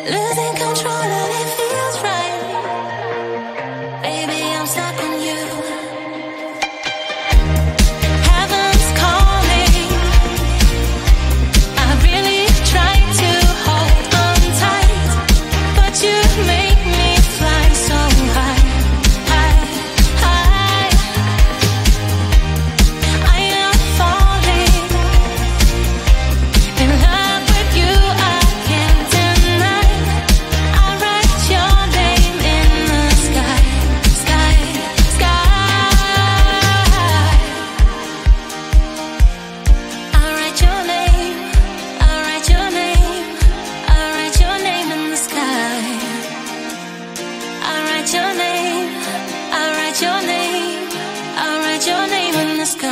losing control and it feels right. Baby, I'm stuck on you. Heaven's calling. I really try to hold on tight, but you make me fly so high, high, high. I am falling in love with you. I can't deny. I write your name in the sky, sky, sky. I write your name. I write your name. I write your name in the sky. I write your name. I write your name. I write your name in the sky.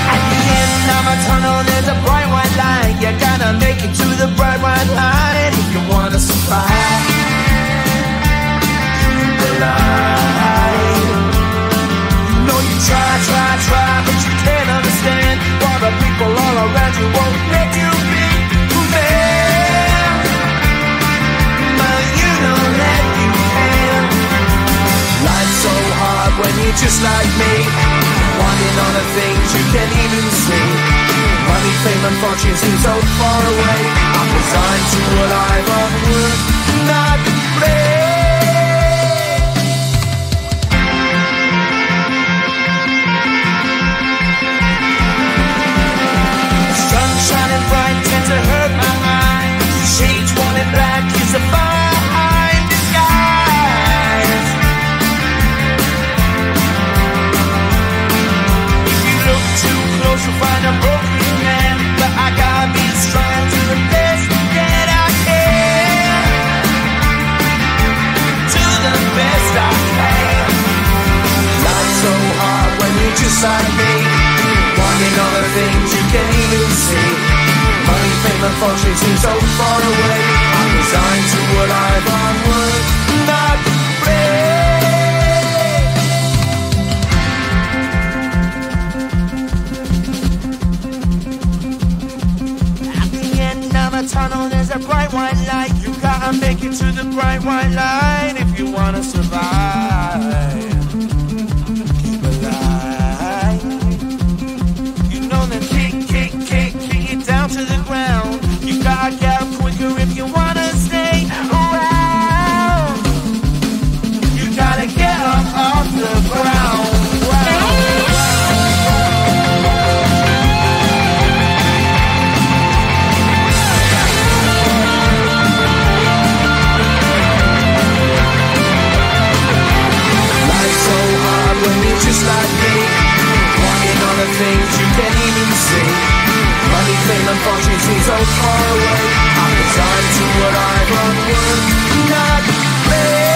At the end of a tunnel, there's a bright white light. You gotta make it to the bright white light if you wanna survive. The light. You know you try, but you can't understand why the people all around you won't let you be who they are. But you know that you can. Life's so hard when you're just like me, wanting all the things you can't even see. Money, fame and fortune seem so far away. I'm resigned to what I've unworked, not play. Sun shining bright tends to hurt my eyes. Shades worn in black is a fine disguise. If you look too close, you'll find a broken man. But I gotta be strong to the best that I can. To the best I can. Life's so hard when you're just like me, wanting all the things you can't even see. Money, fame and fortune seem so far away. I'm resigned to what I've unworked, not brave. At the end of a tunnel, there's a bright white light. You gotta make it to the bright white light if you wanna survive. Keep alive. You know that kick it down to the ground. You gotta get up quicker if you wanna stay around. You gotta get up off the ground. Life's so hard when you're just like me, wanting all the things you can't even see. Money, fame and fortune seem so far away. I'm resigned to what I've unworked, not brave.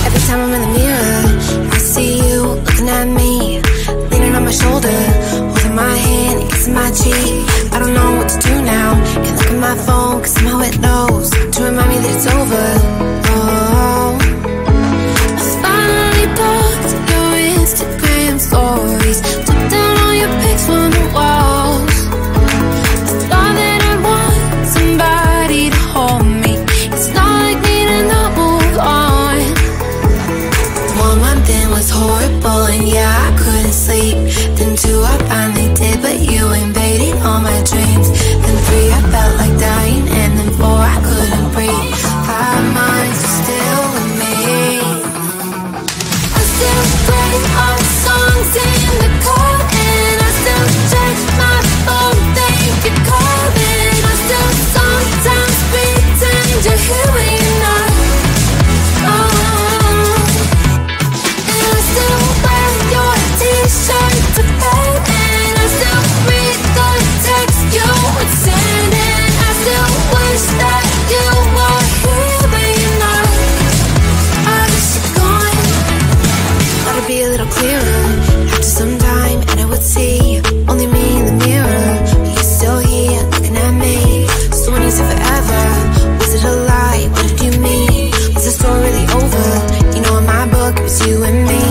Every time I'm in the mirror, I see you looking at me, leaning on my shoulder, holding my hand, kissing my cheek. I don't know what to do now. Can't look at my phone, cause somehow it knows to remind me that it's over. Oh, I finally blocked your Instagram stories, took down all your pics from the walls. I thought that I'd want somebody to hold me. It's not like me to not move on. 1 month in was horrible and yeah, I couldn't sleep. Then 2 I finally did, but you invaded all my dreams. Then 3 I felt like dying, and then 4 I couldn't breathe. 5 months you're still with me. you and me.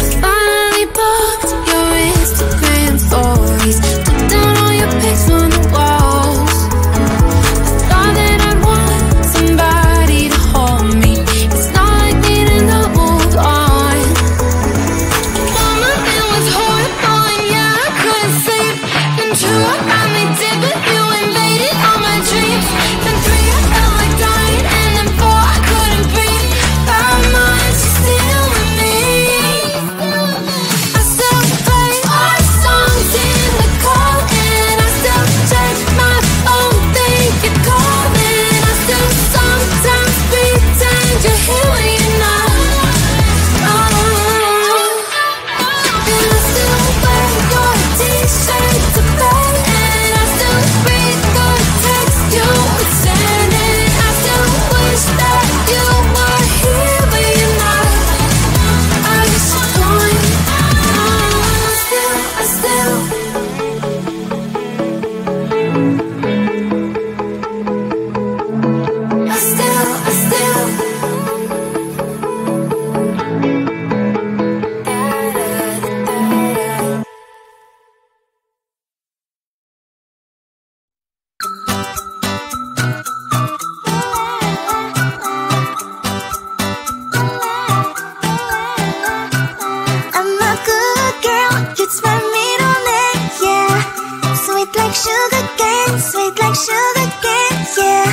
I finally booked your Instagram stories, took down all your pics on the walls. I thought that I'd want somebody to hold me. It's not like needing to move on. Mama, it was horrible and yeah, I couldn't sleep. Then 2, I finally did, but you invaded all my dreams. Then 3, I felt like dying, and then 4, I couldn't breathe. 5 months, you're still with me. I still play our songs in the car, and I still check my phone, think you're calling. I still sometimes pretend you're here when you're not. And I still wear your t-shirt to bed, and I still read the text you were sending. I still wish that you were here but you're not. I wish you're gone. I still I'm a good girl, it's my middle name, yeah. Sweet like sugar cane, sweet like sugar cane, yeah.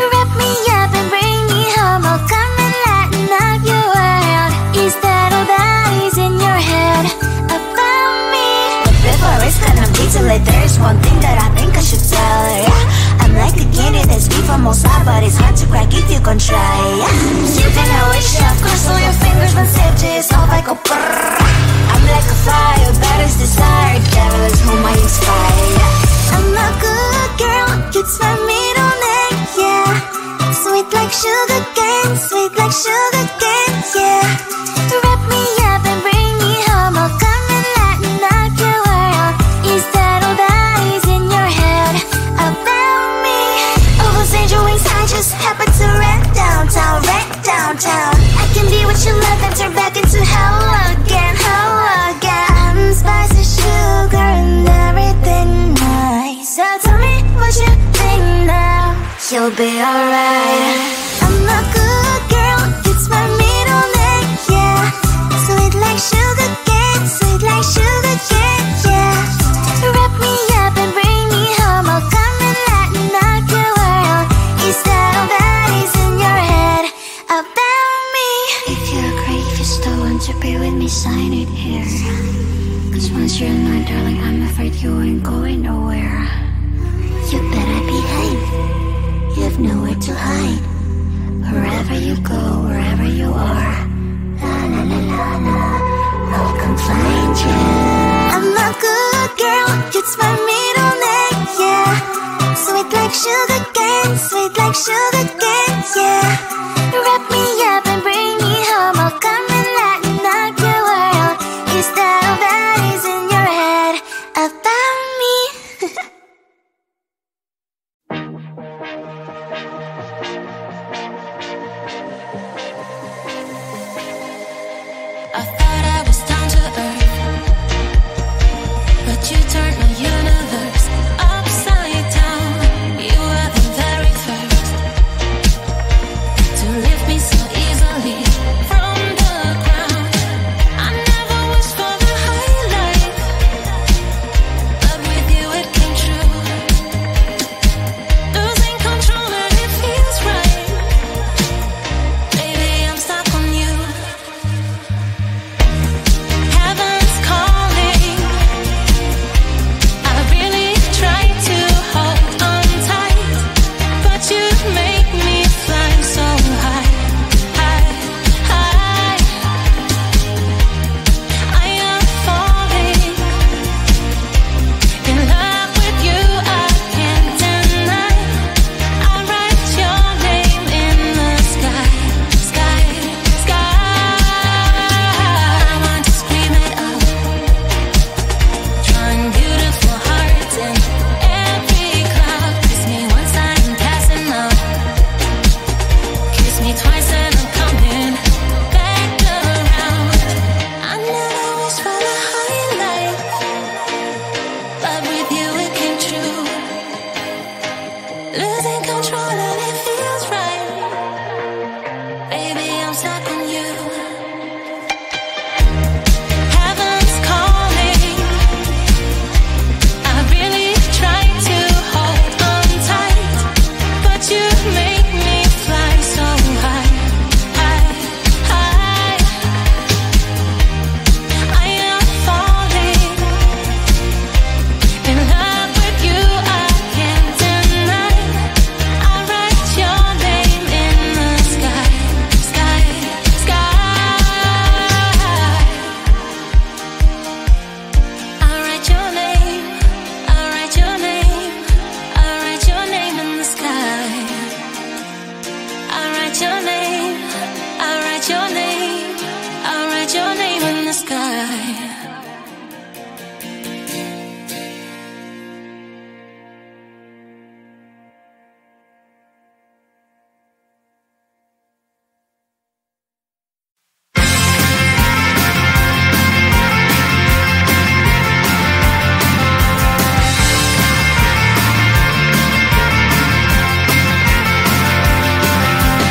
Wrap me up and bring me home, I'll come and lighten up your world. Is that all that is in your head about me? Before it's gonna be too late, there's one thing that I think I should tell her, yeah. I'm like a candy that's sweet from outside, but it's hard to crack if you can try, yeah. You can always shove, cross all your fingers when safety is off, I go brrrr. I'm like a fire, that is desire, devil is whom I inspire, yeah. I'm a good girl, it's my middle name, yeah. Sweet like sugar cane, sweet like sugar cane, yeah. Wrap me up and bring me home, I'll come and lighten up your world. Is that all that is in your head about me? Overstand your wings, I just happen to rent downtown, rent downtown. I can be what you love and turn back into hell again, hell again. Spicy sugar and everything nice. So tell me what you think now, you'll be alright. I'm a good girl, it's my middle name, yeah. Sweet like sugar cane, sweet like sugar cane, yeah. Wrap me up and bring me home, I'll come and lighten up your world. Is that all that is in your head about me? If you're great, if you still want to be with me, sign it here. Cause once you're mine, darling, I'm afraid you ain't going nowhere. You better behave, you have nowhere to hide. Wherever you go, wherever you are, la la la la la, I'll come find you. I'm a good girl, it's my middle name, yeah. Sweet like sugar cane, sweet like sugar cane, yeah. Wrap me up and bring me home, I'll come and lighten up your world. Is that all that is in your head about me? I thought I was down to earth, but you turned my universe upside down. You were the very first feels like on you. Heaven's calling. I really try to hold on tight, but you make me fly so high, high, high. I am falling in love with you. I can't deny. I write your name in the sky, sky, sky. I write your name. I write your name. I write your name in the sky. I write your name. I write your name. I write your name in the sky.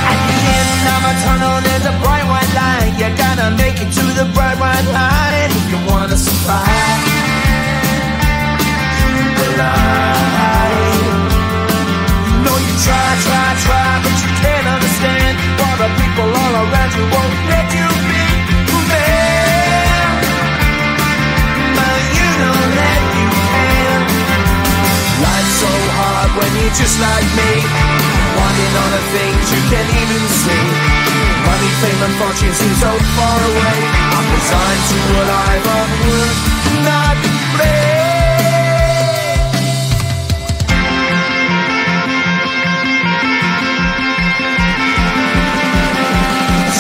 At the end of a tunnel, there's a bright white light. You gotta make it to the bright white light if you wanna survive. Alive. You know you try, try, try, but you can't understand why the people all around you won't let you be who they are. But you know that you can. Life's so hard when you're just like me, wanting all the things you can't even see. Money, fame and fortune seem so far away. I'm resigned to what I've unworked, not play.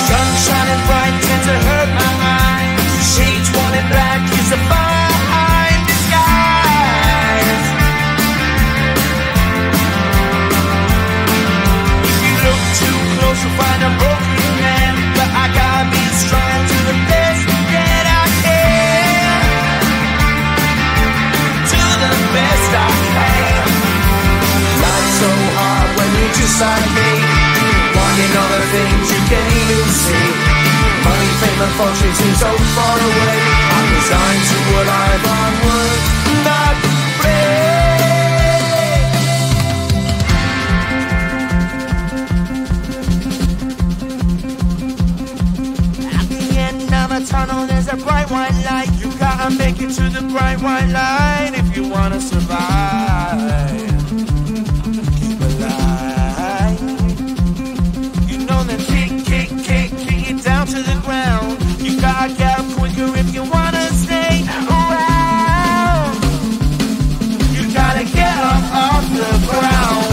Sun shining bright tends to hurt my mind. Shades worn in black is a fine disguise. If you look too close, you'll find a broken man. But I gotta be strong to the best that I can. To the best I can. Life's so hard when you're just like me, wanting all the things you can't even see. Money, fame and fortune seem so far away. I'm resigned to what I've unworked, not play. At the end of a tunnel, there's a bright white light. You gotta make it to the bright white light if you wanna survive. Keep alive. You know that kick it down to the ground. You gotta get up quicker if you wanna stay around. You gotta get up off the ground.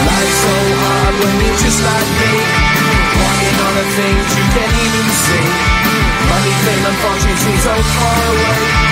Life's so hard when you're just like me, wanting all the things you can't even see. Money, fame and fortune seem so far away.